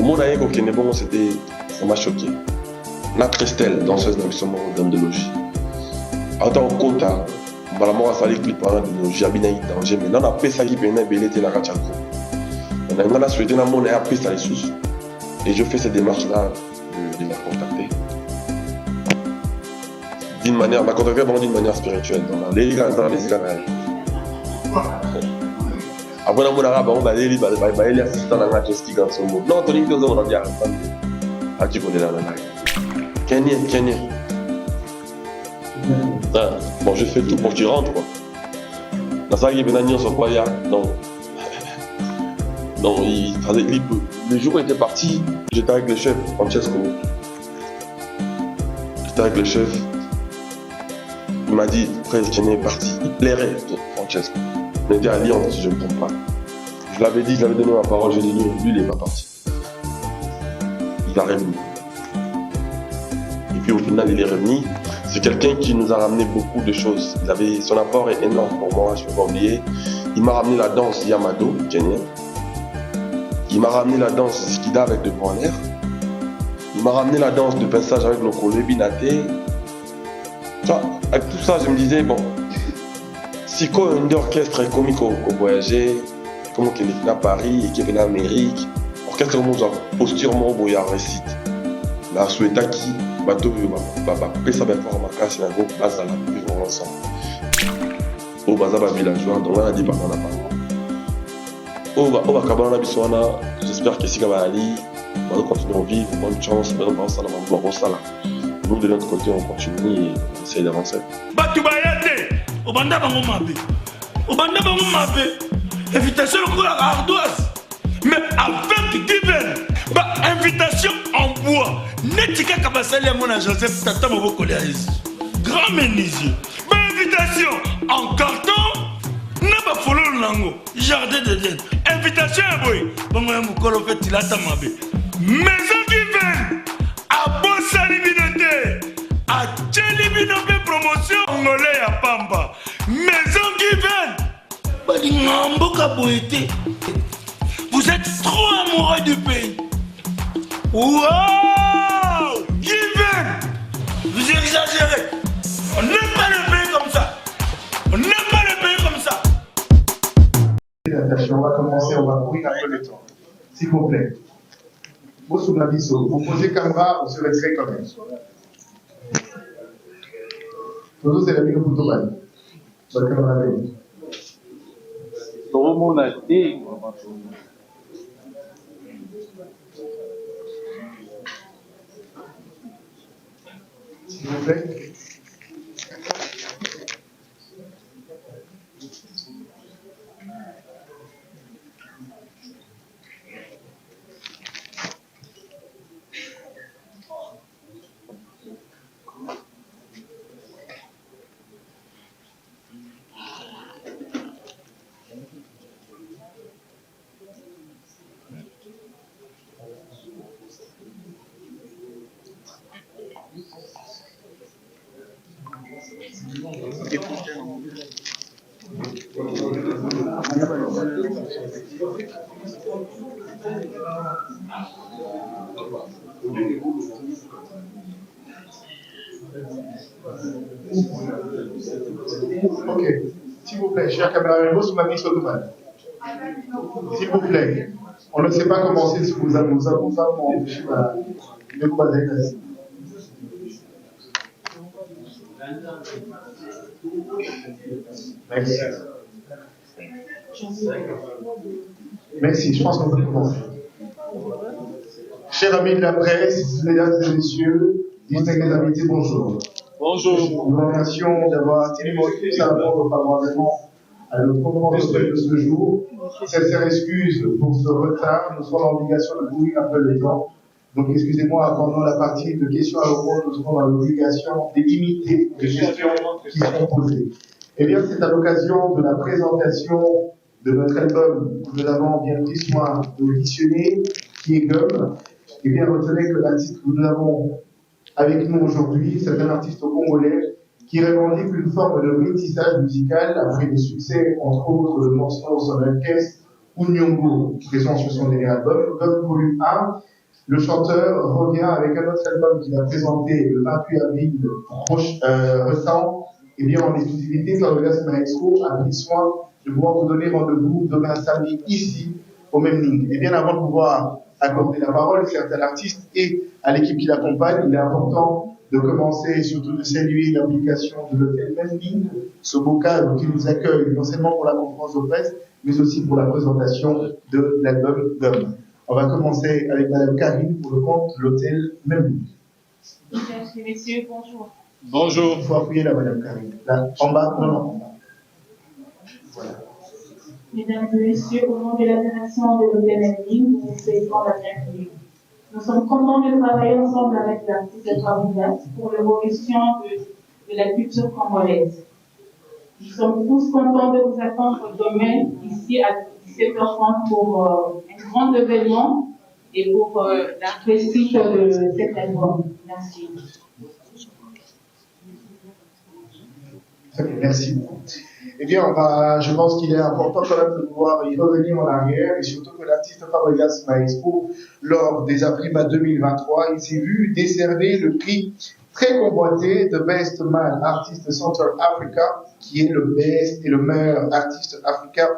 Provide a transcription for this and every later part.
Comment on a eu bon, c'était, ça m'a choqué. La Christelle, danseuse d'ambition, dame de logis. En tant que quota, on va salir clip pendant de nos jabinaï danger, mais on a fait ça qui peut être belé la rachako. On a souhaité la monnaie après ça les sous. Et je fais cette démarche-là de la contacter. D'une manière, m'a contacté vraiment d'une manière spirituelle, dans les gars. Après, on va aller assistant dans la ski dans son mot. Non, Tony, on va dire à qui connaît la Kenyan. Bon, je fais tout pour que tu rentres, quoi. Dans ça, il y a sur quoi il y a. Non, le jour où il était parti, j'étais avec le chef, Francesco. J'étais avec le chef. Il m'a dit, frère, Kenyan est parti. Il plairait, Francesco. Il m'a dit à Lyon, si je ne me trompe pas. Je l'avais dit, je l'avais donné ma parole, je lui ai dit, lui, il n'est pas parti. Il va revenir. Et puis au final, il est revenu. C'est quelqu'un qui nous a ramené beaucoup de choses. Son apport est énorme pour moi, je ne peux pas oublier. Il m'a ramené la danse Yamado, Kenyan. Il m'a ramené la danse Skida avec de points en l'air. Il m'a ramené la danse de pinçage avec le Kole Binaté. Avec tout ça, je me disais, bon, si un orchestre comique au voyager, comme qu'il est à Paris et qu'il est en Amérique, orchestre comme on posture mon boya récite. La souhaita qui bateau va ça va faire ma casse la go base à la vivre ensemble. Au bazar villageois donc on a dit pendant la parole. Au va cabana biswana, j'espère que si va aller, on va continuer à vivre, bonne chance, bonne chance à la maman. Nous de l'autre côté on continue et on essaie d'avancer. Batu bayate, au banda bango mabe. Au banda bango mabe. Invitation au la ardoise. Mais avec divin, invitation en bois. Netika kabasali à mon Joseph Tata Moboko grand menuisier. Invitation en carton. N'a pas follow lango. Jardin de Dieu. Invitation à boy. Bon moi mukolo fait tilata mabe. Maison divine. À Bossa Libinoté. À Tchelibinoté promotion. Angolais à Pamba. Maison divine. Vous êtes trop amoureux du pays. Wow! Given! Vous exagérez. On n'aime pas le pays comme ça. On n'aime pas le pays comme ça. On va commencer, on va courir un peu le temps. S'il vous plaît. Vous posez caméra, on se retrait quand même. Nous, c'est la vidéo pour tout le monde. Votre caméra est todo mundo aquí. S'il vous plaît. Ok, s'il vous plaît, cher caméraman, vous m'avez mis automatique. S'il vous plaît, on ne sait pas commencer si vous avez empêché de vous baser. Merci. Merci, je pense qu'on peut commencer. Chers amis de la presse, mesdames et messieurs, distingués invités, bonjour. Bonjour. Nous vous remercions d'avoir téléphonié à répondre favorablement à notre compte de ce jour. Sincère excuse pour ce retard, nous sommes en obligation de courir un peu le temps. Donc excusez-moi, pendant la partie de questions à répondre, nous serons dans l'obligation de limiter les questions qui seront posées. Eh bien, c'est à l'occasion de la présentation de notre album que nous avons bien pris soin d'auditionner, qui est Gomme. Eh bien, retenez que l'artiste que nous avons avec nous aujourd'hui, c'est un artiste congolais qui revendique une forme de métissage musical après des succès, entre autres le morceau Son Orchestre ou Nyongo, présent sur son dernier album, Gomme Volume 1, Le chanteur revient avec un autre album qu'il a présenté le 28 avril récent. Eh bien, en exclusivité, Florgas Maestro a pris soin de pouvoir vous donner rendez-vous demain samedi ici, au même ligne. Et bien avant de pouvoir accorder la parole, certes à l'artiste et à l'équipe qui l'accompagne, il est important de commencer et surtout de saluer l'application de l'hôtel Memling, ce beau cadre qui nous accueille non seulement pour la conférence de presse, mais aussi pour la présentation de l'album Gomme. On va commencer avec Madame Karine pour le compte de l'hôtel Memling. Mesdames et messieurs, bonjour. Bonjour. Il faut appuyer là, Madame Karine. Là, en bas, non, en bas. Voilà. Mesdames et messieurs, au nom de la direction de l'hôtel Memling, nous vous souhaitons la bienvenue. Nous sommes contents de travailler ensemble avec l'artiste Florgas pour l'évolution de la culture congolaise. Nous sommes tous contents de vous attendre demain, ici à 17h30 pour un grand événement et pour la réussite de cet album. Merci. Très bien, merci beaucoup. Eh bien, je pense qu'il est important quand même de pouvoir y revenir en arrière et surtout que l'artiste Florgas Maestro, lors des Afrima 2023, il s'est vu décerner le prix très convoité de Best Male Artist Central Africa, qui est le best et le meilleur artiste africain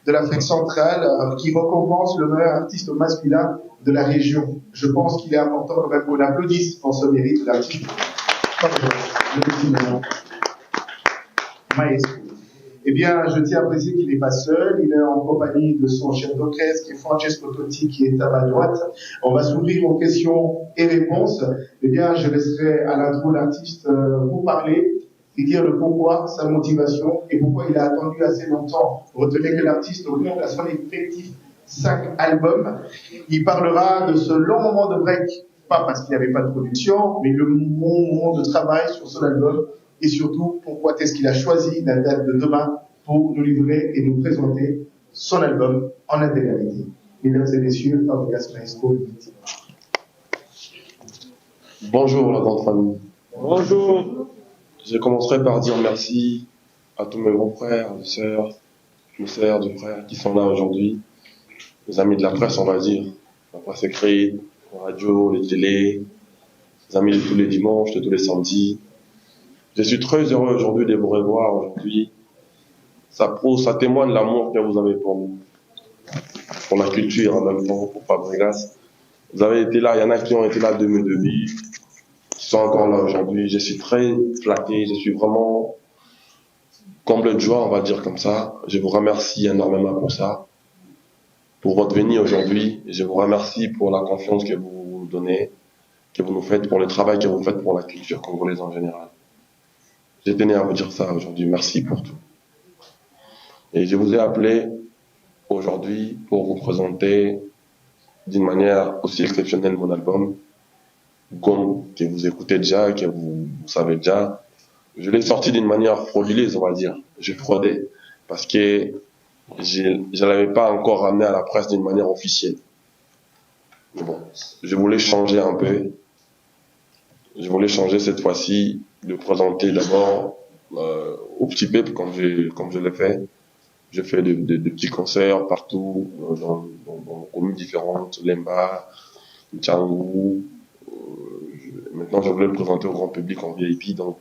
de l'Afrique centrale, qui récompense le meilleur artiste masculin de la région. Je pense qu'il est important quand même qu'on applaudisse pour ce mérite de l'artiste Maestro. Eh bien, je tiens à préciser qu'il n'est pas seul, il est en compagnie de son chef d'orchestre, qui est Francesco Totti, qui est à ma droite. On va s'ouvrir aux questions et réponses. Eh bien, je laisserai à l'intro l'artiste vous parler et dire le pourquoi, sa motivation et pourquoi il a attendu assez longtemps. Retenez que l'artiste compte à son effectif 5 albums. Il parlera de ce long moment de break, pas parce qu'il n'y avait pas de production, mais le bon moment de travail sur son album. Et surtout, pourquoi est-ce qu'il a choisi la date de demain pour nous livrer et nous présenter son album en intégralité. Mesdames et messieurs, Florgas Maestro. Bonjour la grande famille. Bonjour. Je commencerai par dire merci à tous mes grands frères, mes sœurs, de frères qui sont là aujourd'hui. Les amis de la presse, on va dire. La presse écrite, la radio, les télés, les amis de tous les dimanches, de tous les samedis. Je suis très heureux aujourd'hui de vous revoir aujourd'hui. Ça témoigne de l'amour que vous avez pour nous, pour la culture en même temps, pour Fabregas. Vous avez été là, il y en a qui ont été là de mes débuts, qui sont encore là aujourd'hui. Je suis très flatté, je suis vraiment comblé de joie, on va dire comme ça. Je vous remercie énormément pour ça, pour votre venue aujourd'hui. Je vous remercie pour la confiance que vous nous donnez, que vous nous faites, pour le travail que vous faites pour la culture congolaise en général. J'ai tenu à vous dire ça aujourd'hui. Merci pour tout. Et je vous ai appelé aujourd'hui pour vous présenter d'une manière aussi exceptionnelle mon album, Gomme, que vous écoutez déjà, que vous savez déjà. Je l'ai sorti d'une manière frauduleuse, on va dire. J'ai fraudé parce que je ne l'avais pas encore ramené à la presse d'une manière officielle. Mais bon, je voulais changer un peu. Je voulais changer cette fois-ci, de présenter d'abord au petit peuple comme je l'ai fait. J'ai fait de petits concerts partout, dans des communes différentes, Lemba, Tchangou. Maintenant, je voulais le présenter au grand public en VIP. Donc,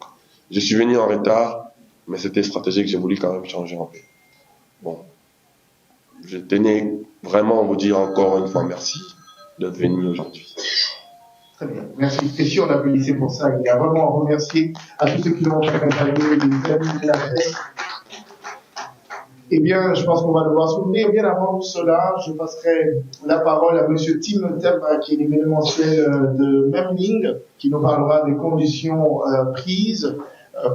je suis venu en retard, mais c'était stratégique. J'ai voulu quand même changer un peu. Bon, je tenais vraiment à vous dire encore une fois merci d'être venu aujourd'hui. Très bien, merci. Et si on applaudissait pour ça, il y a vraiment à remercier à tous ceux qui l'ont accompagné, les amis de la presse. Eh bien, je pense qu'on va devoir s'ouvrir. Bien avant cela, je passerai la parole à Monsieur Tim Teba, qui est l'événementiel de Memling, qui nous parlera des conditions prises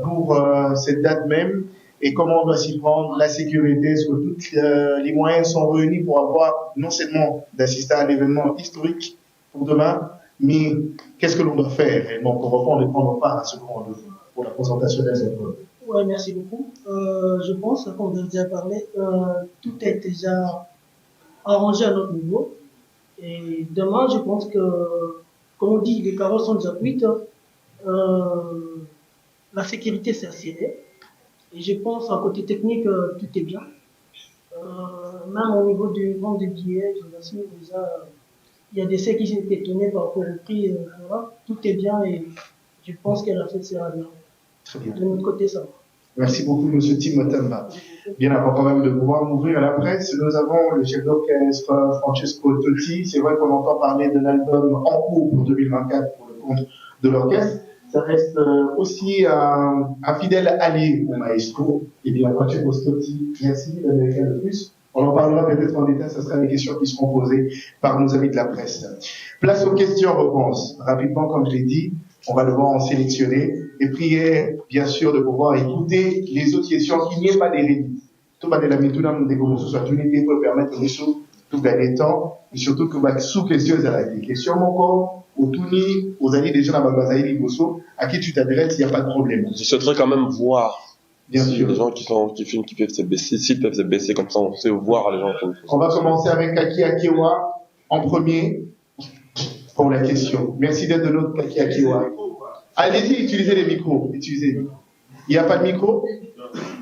pour cette date même et comment on doit s'y prendre, la sécurité, est-ce que tous les moyens sont réunis pour avoir non seulement d'assister à l'événement historique pour demain, mais qu'est-ce que l'on doit faire réellement pour reprendre et prendre part à ce grand rendez-vous pour la présentation des albums? Oui, merci beaucoup. Je pense qu'on a déjà parlé, tout est déjà arrangé à notre niveau. Et demain, je pense que, comme on dit, les carreaux sont déjà cuites. La sécurité s'est assurée. Et je pense, en côté technique, tout est bien. Même au niveau du vente des billets, je vous assure déjà, Il y a des faits qui étaient étonnés par rapport au prix. Voilà. Tout est bien et je pense que la fête sera bien. Très bien. De notre côté, ça va. Merci beaucoup, M. Timotamba. Bien avant quand même de pouvoir m'ouvrir à la presse, nous avons le chef d'orchestre Francesco Totti. C'est vrai qu'on entend parler d'un album en cours pour 2024 pour le compte de l'orchestre. Ça reste aussi un fidèle allié au maestro. Et bien, Francesco Totti, merci d'Américain de plus. On en parlera peut-être en détail, ce sera des questions qui seront posées par nos amis de la presse. Place aux questions-réponses. Rapidement, comme je l'ai dit, on va devoir en sélectionner et prier, bien sûr, de pouvoir écouter les autres questions, qu'il n'y ait pas des rédits. Tout va de la méthode, que ce soit unité pour permettre aux choses tout gagner temps, et surtout que va sous-question des questions, mon corps, au Touni, aux alliés des gens à Babazaï, à qui tu t'adresses, il n'y a pas de problème. Je souhaiterais quand même voir. Bien si sûr. Les gens qui filment, qui peuvent se baisser, s'ils peuvent se baisser, comme ça on sait voir les gens qui font. On va commencer avec Kaki Akewa en premier pour la question. Merci d'être de l'autre, Kaki Akewa. Allez-y, utilisez les micros. Utilisez. Il n'y a pas de micro?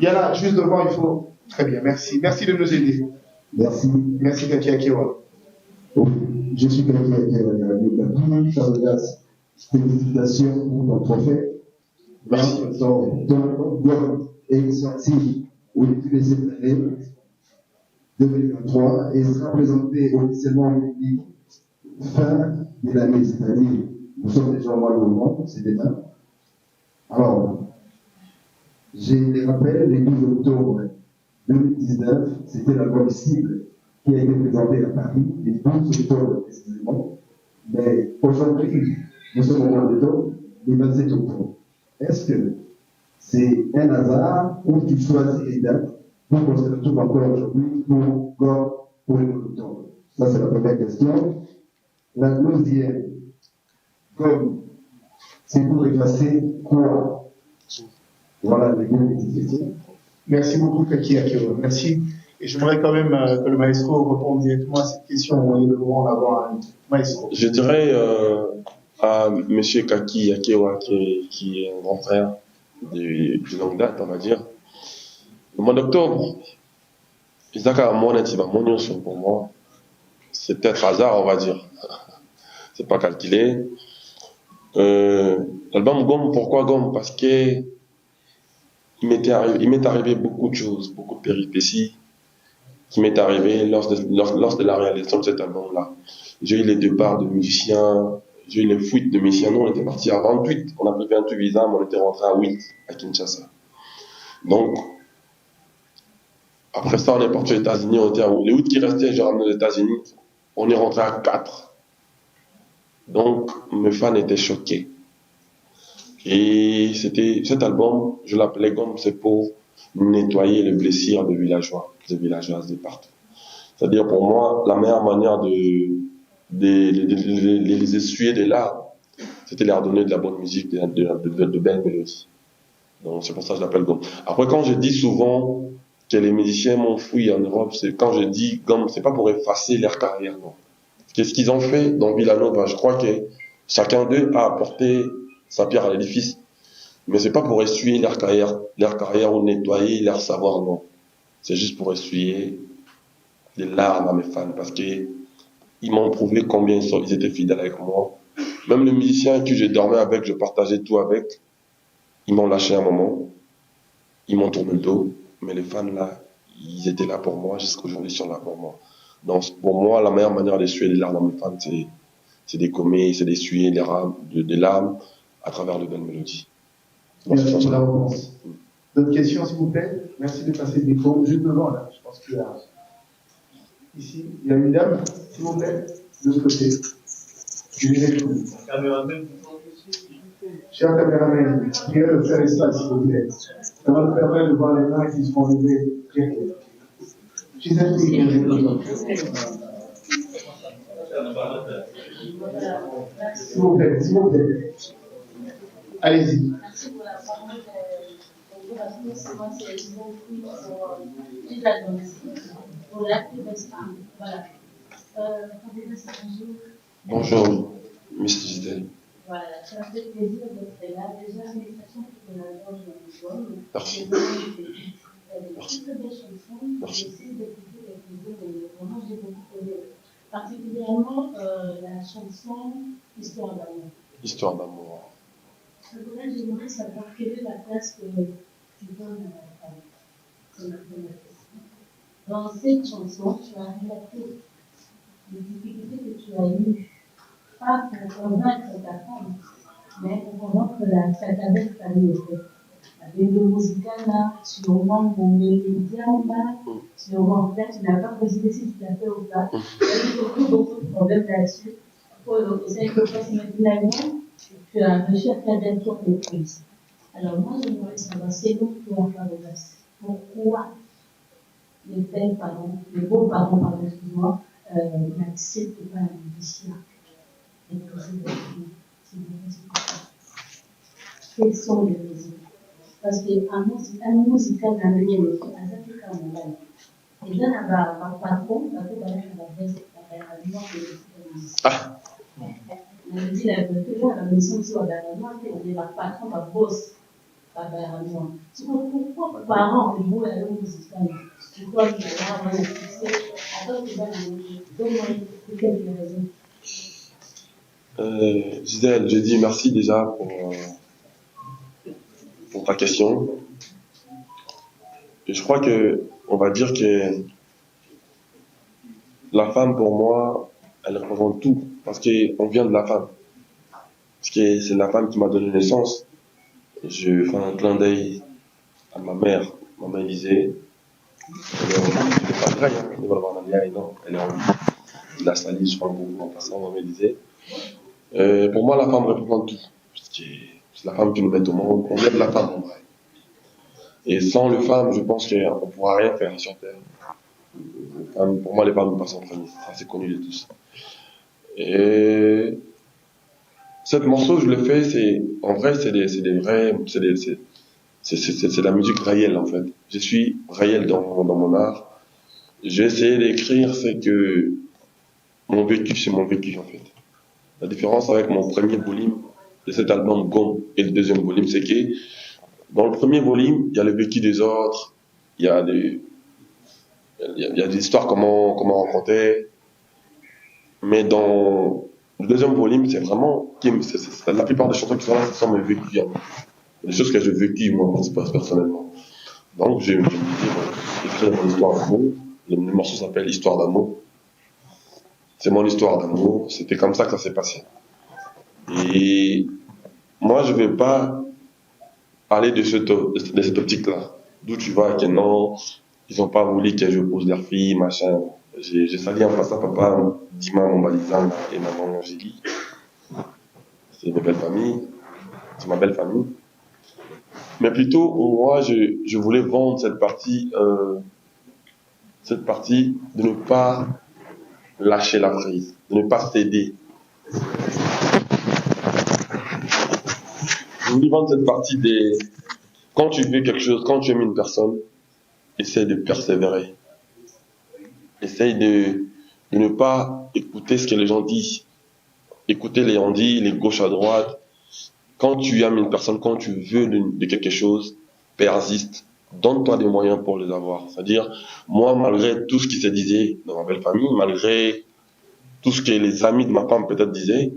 Il y en a juste devant, il faut. Très bien, merci. Merci de nous aider. Merci. Merci, Kaki Akewa. Je suis Kaki Akewa. Charles, félicitations pour ton trophée. Merci. Ton est sorti au début de cette année 2023 et sera présenté officiellement au public fin de l'année, c'est-à-dire nous sommes déjà au mois de novembre, c'est demain. Alors, je les rappelle, le 12 octobre 2019, c'était l'album Cible qui a été présenté à Paris, le 12 octobre précisément. Mais aujourd'hui, nous sommes au mois d'octobre, le 27 octobre. Est-ce que c'est un hasard ou tu choisis les dates pour qu'on se retrouve encore aujourd'hui pour le mois d'octobre? Ça, c'est la première question. La deuxième, comme c'est pour effacer quoi? Voilà les deux petites questions. Merci beaucoup, Kaki Akewa. Merci. Et j'aimerais quand même que le maestro réponde directement à cette question. On devront avoir un maestro. Je dirais à M. Kaki Akewa, qui est un grand frère de longue date, on va dire. Le mois d'octobre, pour moi, c'est peut-être hasard, on va dire. C'est pas calculé. L'album Gomme, pourquoi Gomme? Parce que il m'est arrivé beaucoup de choses, beaucoup de péripéties qui m'est arrivé lors de la réalisation de cet album-là. J'ai eu les départs de musiciens, j'ai eu les fuites de musiciens. Nous, on était partis à 28, on a pris 28 visas, mais on était rentré à 8 à Kinshasa. Donc, après ça, on est parti aux États-Unis, les 8 qui restaient, j'ai ramené aux États-Unis, on est rentré à 4. Donc, mes fans étaient choqués. Et cet album, je l'appelais Gomme, c'est pour nettoyer les blessures des villageois, des villageoises de partout. C'est-à-dire, pour moi, la meilleure manière de les essuyer des larmes, c'était leur donner de la bonne musique, de belles mélodies. Donc, c'est pour ça que je l'appelle Gomme. Après, quand je dis souvent que les musiciens m'ont fouillé en Europe, c'est quand je dis Gomme, c'est pas pour effacer leur carrière, non. Qu'est-ce qu'ils ont fait dans Villanova? Je crois que chacun d'eux a apporté sa pierre à l'édifice. Mais c'est pas pour essuyer leur carrière ou nettoyer leur savoir, non. C'est juste pour essuyer les larmes à mes fans, parce que ils m'ont prouvé combien ils étaient fidèles avec moi. Même les musiciens avec qui je dormais avec, je partageais tout avec, ils m'ont lâché un moment, ils m'ont tourné le dos, mais les fans là, ils étaient là pour moi, jusqu'aujourd'hui ils sont là pour moi. Donc pour moi, la meilleure manière d'essuyer les larmes à mes fans, c'est d'essuyer les larmes à travers de belles mélodies. Merci pour la réponse. D'autres questions, s'il vous plaît? Merci de passer le micro. Juste devant, là. Je pense qu'il y a. Ici, il y a une dame, s'il vous plaît, de ce côté. Cher caméraman, priez de faire ça, s'il vous plaît. Ça va nous permettre de voir les mains qui seront levées très claires. S'il vous plaît, s'il vous plaît. Allez-y. Bonjour, Mr. Gisèle. Voilà, ça me fait plaisir d'être là. Déjà, félicitations pour l'album de l'album. Merci. Il y a des très très belles chansons. Merci. J'essaie d'écouter quelques-unes et vraiment j'ai beaucoup aimé. Particulièrement également la chanson Histoire d'amour. Histoire d'amour. Là, j'aimerais savoir quelle est la place que tu donnes à la femme. Dans cette chanson, tu as relaté les difficultés que tu as eues, pas pour convaincre ta femme, mais pour convaincre ta belle famille. Avec le musical là, sûrement mon mélodie en bas, sûrement en fait, tu n'as pas précisé si tu l'as fait ou pas. Il y a eu beaucoup de problèmes là-dessus. C'est que parce que finalement, tu as réussi à faire des tours de prise. Alors moi, j'aimerais savoir, c'est nous qui avons fait pourquoi les belles parents, les beaux parents, pardon, excuse-moi, n'acceptent pas la musicien et que c'est quelles sont les raisons? Parce qu'un musical dans le milieu, à ça fait quand même. Et là, par patron, la coupe à la veste, Ah, on dit la maison sur la noire, on est la patron, la bosse, la noire. Tu comprends pourquoi parents, les mots, la musical, tu crois qu'il y a un succès, attends, tu vas donne-moi quelques raisons. Gisèle, je dis merci déjà pour ta question. Et je crois que on va dire que la femme, pour moi, elle représente tout, parce qu'on vient de la femme. Parce que c'est la femme qui m'a donné naissance. Je fais un clin d'œil à ma mère Élisée. Elle est en vie, je l'ai pas grave, hein, elle va voir la non, elle est en vie. Il a sali, je crois, beaucoup en passant, maman Élisée. Pour moi, la femme représente tout. Parce que c'est la femme qui nous met au monde. On vient de la femme, en vrai. Et sans les femmes, je pense qu'on ne pourra rien faire sur Terre. Pour moi, les femmes nous passent en premier. Ça, c'est connu de tous. Et cette morceau, je le fais, en vrai, c'est la musique réelle, en fait. Je suis réel dans mon art. J'ai essayé d'écrire, c'est que mon vécu, c'est mon vécu, en fait. La différence avec mon premier volume de cet album Gomme et le deuxième volume, c'est que dans le premier volume, il y a le vécu des autres, il y a des histoires, comment on racontait. Mais dans le deuxième volume, c'est vraiment, la plupart des chansons qui sont là, ce sont mes vécus. Des choses que j'ai vécues, moi, personnellement. Donc, j'ai me dit, écrire mon histoire d'amour. Le morceau s'appelle Histoire d'amour. C'est mon histoire d'amour. C'était comme ça que ça s'est passé. Et moi, je ne vais pas parler de cette optique-là. D'où tu vois que non, ils n'ont pas voulu que je pose leur fille, machin. J'ai sali en passant papa, Dima Mombalizan et maman Angélie. C'est une belle famille. C'est ma belle famille. Mais plutôt, moi, je voulais vendre cette partie de ne pas lâcher la prise, de ne pas céder. Je voulais vendre cette partie quand tu veux quelque chose, quand tu aimes une personne, essaye de persévérer. Essaye de ne pas écouter ce que les gens disent. Écouter les on-dit, les gauches à droite. Quand tu aimes une personne, quand tu veux de quelque chose, persiste. Donne-toi des moyens pour les avoir. C'est-à-dire, moi, malgré tout ce qui se disait dans ma belle famille, malgré tout ce que les amis de ma femme peut-être disaient,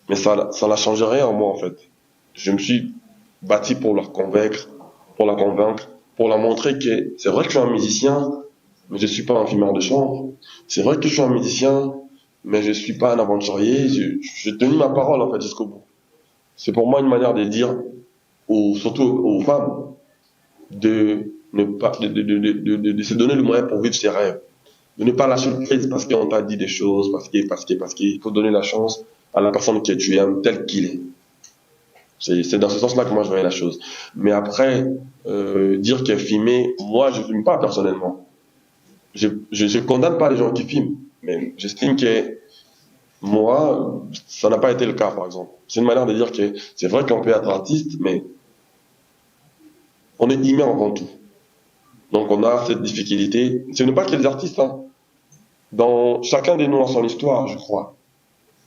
mais ça n'a changé rien en moi, en fait. Je me suis bâti pour la convaincre, pour la montrer que c'est vrai que je suis un musicien, mais je suis pas un fumeur de chambre. C'est vrai que je suis un musicien, mais je suis pas un aventurier. J'ai tenu ma parole, en fait, jusqu'au bout. C'est pour moi une manière de dire, surtout aux femmes, de se donner le moyen pour vivre ses rêves. De ne pas lâcher prise parce qu'on t'a dit des choses, parce qu'il faut donner la chance à la personne que tu aimes tel qu'il est. C'est dans ce sens-là que moi je voyais la chose. Mais après, dire qu'il filmé, moi je filme pas personnellement. Je condamne pas les gens qui filment, mais j'estime que moi, ça n'a pas été le cas, par exemple. C'est une manière de dire que c'est vrai qu'on peut être artiste, mais on est humain avant tout. Donc on a cette difficulté. Ce n'est pas que les artistes, hein. Dans chacun des nous a son histoire, je crois.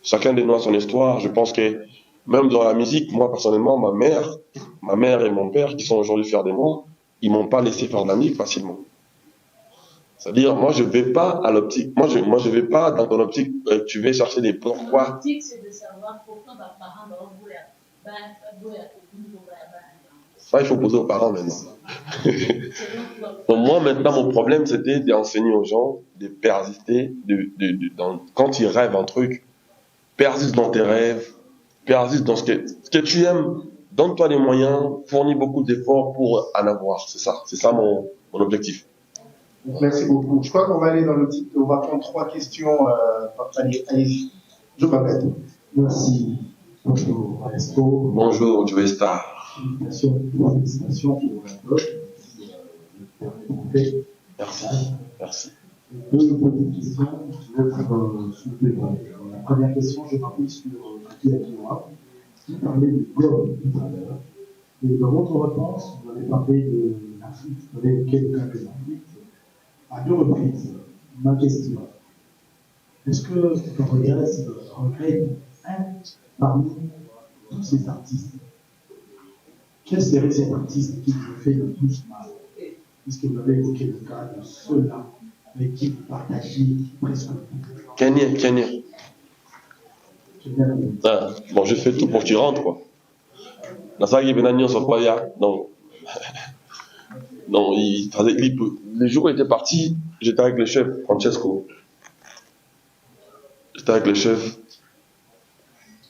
Chacun des nous a son histoire. Je pense que même dans la musique, moi personnellement, ma mère et mon père, qui sont aujourd'hui fiers de moi, ils m'ont pas laissé faire de la musique facilement. C'est-à-dire, moi, je vais pas à l'optique. Moi, je vais pas dans ton optique. Tu vas chercher des pourquoi. L'optique, c'est de savoir pourquoi ma parent va envoyer Ça, il faut poser aux parents maintenant. Donc, moi, maintenant, mon problème, c'était d'enseigner aux gens de persister, quand ils rêvent un truc, persiste dans tes rêves, persiste dans ce que tu aimes, donne-toi les moyens, fournis beaucoup d'efforts pour en avoir. C'est ça mon objectif. Merci beaucoup. Je crois qu'on va aller dans le titre. On va prendre 3 questions. Allez-y. Je m'arrête. Merci. Bonjour, Maestro. Bonjour, Joe Star. Félicitations pour Merci. Merci. Deux petites questions. Je vais vous soulever. La première question, je m'appuie sur Kaki Akinoa, qui parlait de God tout à l'heure. Et dans votre réponse, vous avez parlé de l'Afrique, vous avez évoqué le cas de l'Afrique à 2 reprises. Ma question, est-ce que vous regrettez un parmi tous ces artistes? Quel serait cet artiste qui vous fait le plus mal? Puisque vous avez évoqué le cas de ceux-là avec qui vous partagez presque tout. Kenya. Ah, bon, je fais tout pour que tu rentres, quoi. La saga Benagnon sur Paya, non. Non, les jours où il était parti, j'étais avec le chef, Francesco. J'étais avec le chef.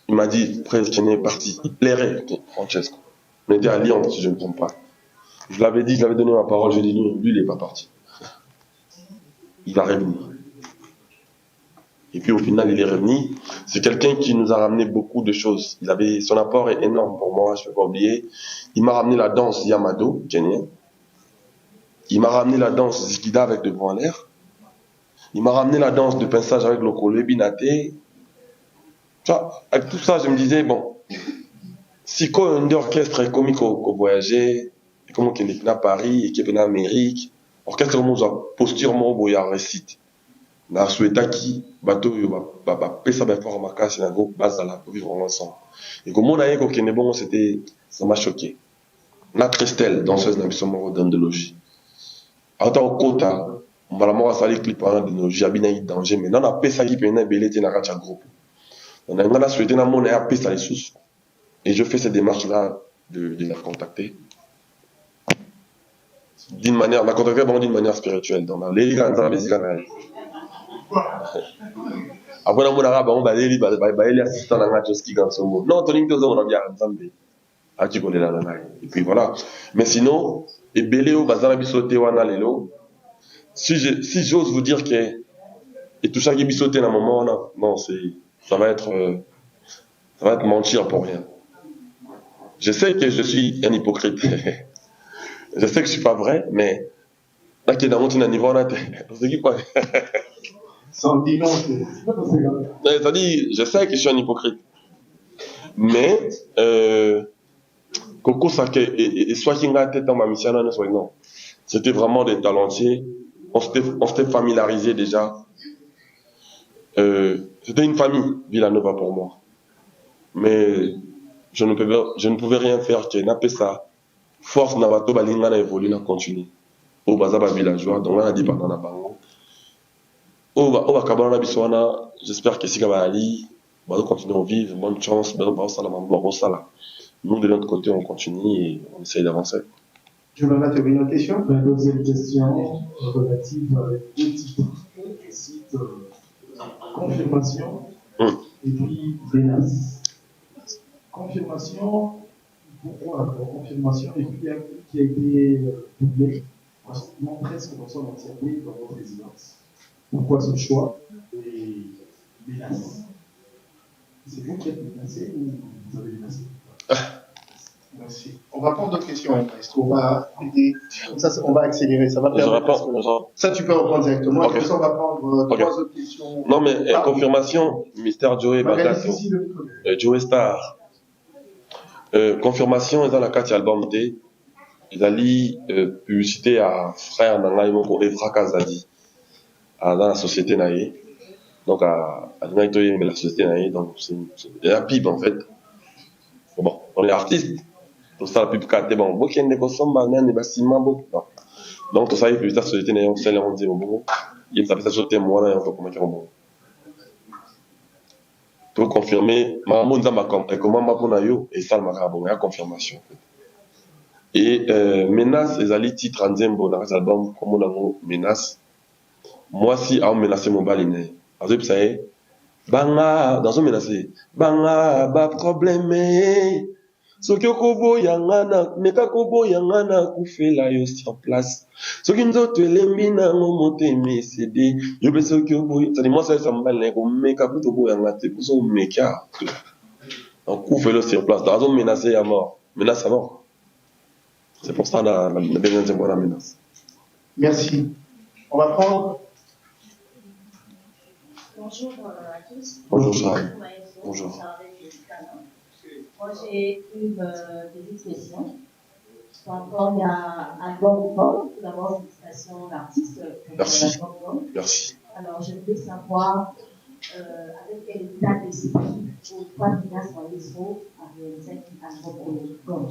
Il m'a dit, Prince Kenya est parti. Il plairait, Francesco. Il m'a dit à Lyon, si je ne me trompe pas. Je l'avais dit, je l'avais donné ma parole, j'ai dit non, lui, il n'est pas parti. Il va revenir. Et puis au final, il est revenu. C'est quelqu'un qui nous a ramené beaucoup de choses. Son apport est énorme pour moi, je ne peux pas oublier. Il m'a ramené la danse Yamado, kenyan. Il m'a ramené la danse Zikida avec de grands l'air. Il m'a ramené la danse de pinçage avec Lokole Binaté. Avec tout ça, je me disais, bon, si quoi un orchestre est comique au voyager, et comme qu'il est à Paris, et qu'il est en Amérique, orchestre comme ça, posture mon boya récite. Na souhaita qui bateau pesa ba forma synagogue base la pour vivre ensemble. Et comme on a eu qu'au bon, ça m'a choqué. Na Christelle, danseuse na bisomo d'andologie. Ata au kota, on va la mort à salir clip par de nos jabina danger, mais non a pesa qui pena belé na racha groupe. On a ngana souhaité na mon a pesa les sous. Et je fais cette démarche là de la contacter. D'une manière, la contacter d'une manière spirituelle dans la légale dans la musique. Après on a on va aller assistant à match ski dans son mot. Non, Tony Tozo on a bien ensemble. Ah tu connais la nana. Et puis voilà. Mais sinon, et Beléo bazala bisoté wana lelo. Si j'ose vous dire que et tout ça qui bisoté dans un moment là, non, ça va être mentir pour rien. Je sais que je suis un hypocrite. Je sais que je suis pas vrai, mais là qui est dans mon niveau là, c'est qui quoi? C'est-à-dire, je sais que je suis un hypocrite. Mais, Coco Sake et soit qui n'a tête dans ma mission, non. C'était vraiment des talentiers. On s'était familiarisé déjà. C'était une famille, Villanova pour moi. Mais, je ne pouvais rien faire que n'a pas ça. Force n'a pas balinga n'a évolué, n'a continué. Au bazaba villageois, donc on a dit pendant la banque. J'espère que si Ali va continuer à vivre, bonne chance, nous de notre côté on continue et on essaye d'avancer. Je vais mettre une autre question. La deuxième question relative à deux titres. Je cite confirmation et puis menace. Confirmation, pourquoi confirmation et puis qui a été doublé pratiquement presque dans son entièreté dans votre résidence. Pourquoi ce choix et menace? C'est vous qui êtes menacé ou vous avez menacé? Merci. On va prendre d'autres questions. Est-ce qu'on va aider? On va accélérer. Ça va permettre. Ça, tu peux répondre directement. Okay. On va prendre 3 autres questions. Non, mais confirmation, Mr. Joey Bagato. Joey Star. Confirmation, ils ont la 4 album T. Ils ont dit publicité à frère Nangaï Moko Evra Kazadi. Dans la société naïe, donc à la société naïe, donc c'est la pub en fait. Bon, on est artistes, tout ça la pub 4 bon, beaucoup de négociations, banane, bâtiments, beaucoup. Donc, tout ça, il peut société n'est pas celle on dit bon. Il s'appelle ça société moi là, on peut comment bon. Pour confirmer, maman nous a ma comment ma pour yo et ça m'a bon, il y a confirmation. Et menace les alliés titre en zembo dans les albums comme on a menace. Moi si a menacé mon baliné. Parce que ça est banga dans son menacé. Banga ba problème. Soki okobo yangana meka kobo yangana kufela yo sur place. Soki nzoto elembi na moteme cd yo be soki obo ça dit moi ça me balne ko meka plutôt bo yangana te pour so meka. Donc kufela sur place dans son menacé à mort. Menace à mort. C'est pour ça la deuxième fois la menace. Merci. On va prendre. Bonjour à tous. Bonjour Charles. Bonjour. Moi j'ai une petite question. Par rapport à l'album Bob, tout d'abord félicitations l'artiste. Merci. Merci. Alors je voulais savoir avec quel état d'esprit ou quoi Minas Waliso a réalisé l'album Bob.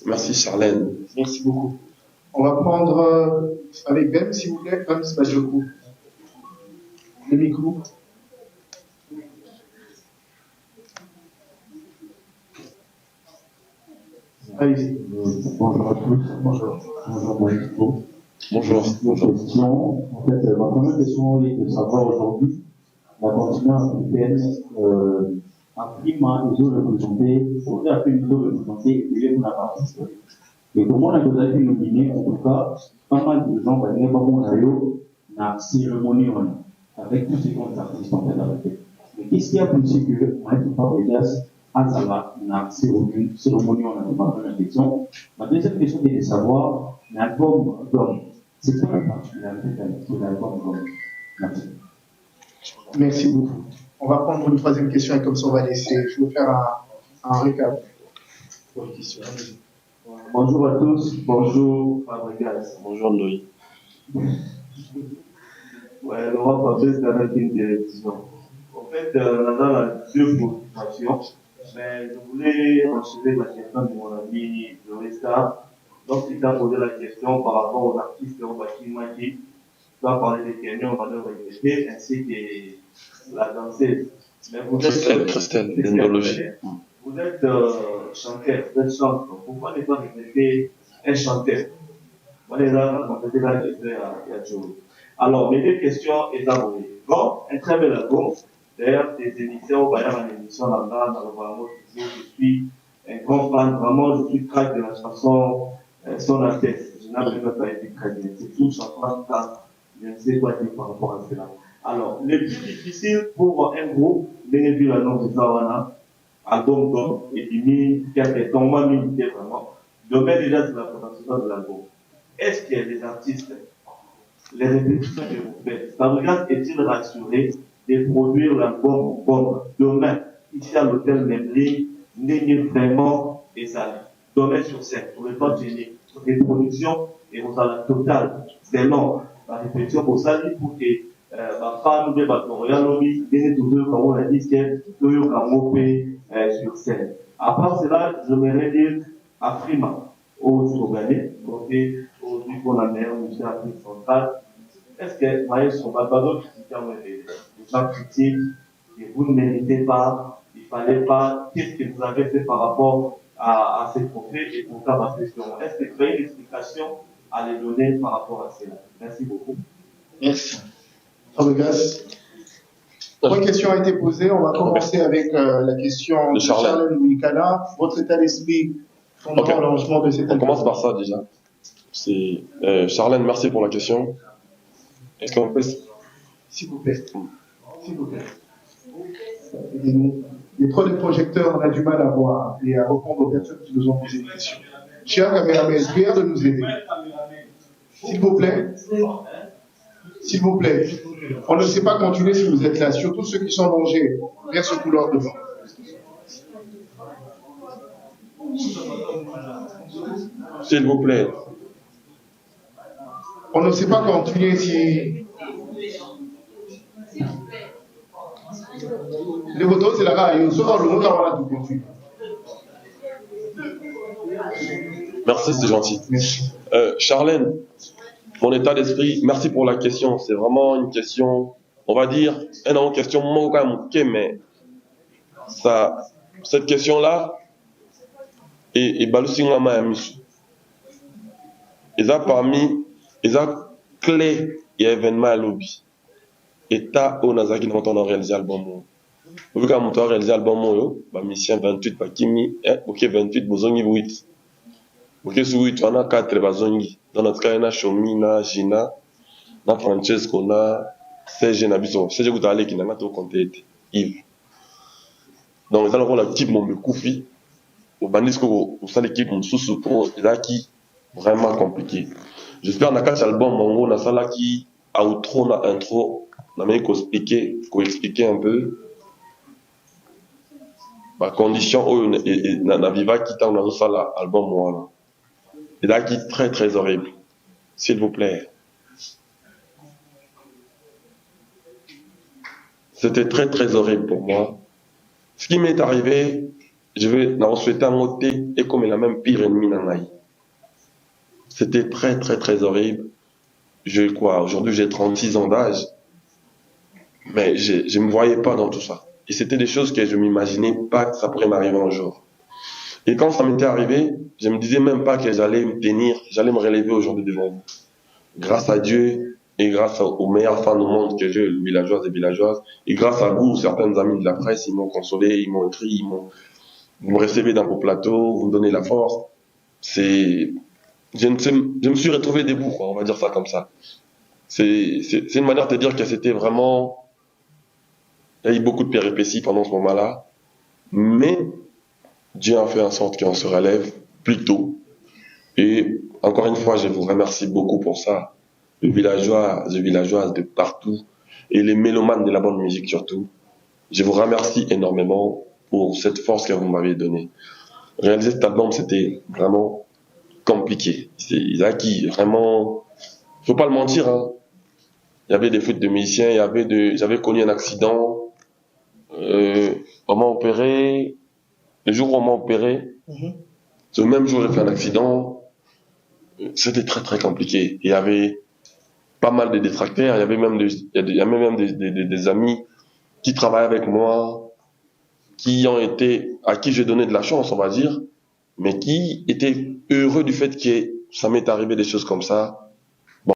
Merci Charlène. Merci beaucoup. On va prendre avec Ben, s'il vous plaît, comme Smajoku. Le micro. Allez-y. Bonjour à tous. Bonjour. Bonjour. Bonjour. Question. En fait, ma première question est de savoir aujourd'hui, la continent africaine, Afrima, ils ont représenté, côté Afrique, ils ont représenté, et les participé. Et comment on a été nominé, en tout cas, pas mal de gens, il n'y a pas mon aïeux, la cérémonie, avec tous ces grands artistes en fait avec. Mais qu'est-ce qui a poussé que, moi, je ne peux pas regarder à ça, la cérémonie, on a pas la question. Ma deuxième question est de savoir, l'album d'homme, c'est quoi la particularité de l'album d'homme? Merci. Merci beaucoup. On va prendre une troisième question et comme ça on va laisser. Je vais faire un récap pour les questions. Bonjour à tous. Bonjour Fabregas. Bonjour Noï. Ouais, Laurent Fabrice dans la direction. En fait, on a deux motivations, mais je voulais enchaîner la question de mon ami Loresta. Donc, il t'a posé la question par rapport aux artistes en bâtiment qui doivent parler des Kenyans, on va leur répéter, ainsi que la danseuse. Mais vous êtes Christelle, l'ethnologie. Vous êtes chanteur, vous êtes chanteur. Pourquoi ne pas répéter un chanteur? On est là, on fait la question à Joe. Alors, mes deux questions est abordées. Bon, un très bel album. D'ailleurs, des émissions, on va y avoir une émission là-bas, dans le Vraiment, je suis un grand fan, vraiment, je suis crack de la chanson Son Altesse. Je n'ai même pas été très bien. C'est tout chanson, je ne sais quoi dire par rapport à cela. Alors, le plus difficile pour un groupe, bien vu l'annonce de Zawana, album d'homme, et puis qui a fait tomber milité vraiment, domaine déjà de la présentation de l'album. Est-ce que les artistes, les répétitions que vous faites, ça regarde est-il rassuré de produire l'album comme demain, ici à l'hôtel Memling, n'est vraiment exalé. Demain sur scène, pour le temps génique, les productions et vous avez la totale, c'est long. La répétition pour ça, pour que ma femme, de Royalomi, bien toujours, comme on a dit, que tout le monde sur scène. À part cela, je voudrais dire à Frima, au Soudanais, au niveau la mer, au Afrique centrale. Est-ce que, vous voyez, son balbado critiquent les gens critiquent, et vous ne méritez pas, il ne fallait pas, qu'est-ce que vous avez fait par rapport à ces trophées et pour ta question? Est-ce que vous avez une explication à les donner par rapport à cela? Merci beaucoup. Merci. Fabregas. Trois questions ont été posées. On va commencer avec la question de Charlène Louis-Cana. Votre état d'esprit pendant le lancement de cet album. On commence par ça déjà. C'est Charlène, merci pour la question. Est-ce qu'on peut... S'il vous plaît. S'il vous plaît. Les trop de projecteurs, on a du mal à voir et à répondre aux personnes qui nous ont posé des questions. Cher caméraman, prière de nous aider. S'il vous plaît. S'il vous plaît. On ne sait pas continuer si vous êtes là, surtout ceux qui sont en danger vers ce couloir devant. S'il vous plaît. On ne sait pas continuer si... Les motos, c'est là-bas. Ils sont dans le monde, on va tout continuer. Merci, c'est gentil. Charlène, mon état d'esprit, merci pour la question. C'est vraiment une question, on va dire, une question mais cette question-là est balusingama ya misu. Eza parmi, eza clé et événement à lobby. État au Nazaki dont on a réalisé l'album. Vu qu'on a réalisé l'album, bah mission 28, bah kimi, ok 28, bozongi 8. Ok sur 8, on a 4 bazongi. Dans notre cas, on a Shomi, na Gina, na Francesco, na Serge Nabiso. Serge Goutale qui n'a pas tout compté, Yves. Donc, ça, la type, mon koufi, au bandisco, au sein de l'équipe, mon sous-support, et là qui, vraiment compliqué. J'espère, dans 4 albums, on a ça là qui, outro, na intro, on a même qu'à expliquer un peu, ma condition, na viva qui t'a, on a ça là, album, voilà. Et là qui est très, très horrible. S'il vous plaît. C'était très, très horrible pour moi. Ce qui m'est arrivé, je vais souhaiter un mot et comme il a même pire ennemi Nanaï. C'était très, très, très horrible. Aujourd'hui, j'ai 36 ans d'âge. Mais je me voyais pas dans tout ça. Et c'était des choses que je m'imaginais pas que ça pourrait m'arriver un jour. Et quand ça m'était arrivé, je me disais même pas que j'allais me tenir, j'allais me relever aujourd'hui devant vous. Grâce à Dieu et grâce aux meilleurs fans au monde que j'ai, villageoises et villageoises, et grâce à vous, certains amis de la presse, ils m'ont consolé, ils m'ont écrit, vous me recevez dans vos plateaux, vous me donnez la force. Je me suis retrouvé debout, quoi, on va dire ça comme ça. C'est une manière de dire que c'était vraiment, il y a eu beaucoup de péripéties pendant ce moment-là, mais Dieu a fait en sorte qu'on se relève plus tôt. Et encore une fois, je vous remercie beaucoup pour ça. Les villageois, les villageoises de partout, et les mélomanes de la bonne musique surtout. Je vous remercie énormément pour cette force que vous m'avez donnée. Réaliser cet album, c'était vraiment compliqué. C'est acquis, vraiment, faut pas le mentir, hein. Il y avait des fautes de musiciens, j'avais connu un accident, on m'a opéré, le jour où on m'a opéré, ce même jour j'ai fait un accident, c'était très très compliqué. Il y avait pas mal de détracteurs, il y avait même des amis qui travaillaient avec moi, à qui j'ai donné de la chance, on va dire, mais qui étaient heureux du fait que ça m'est arrivé des choses comme ça.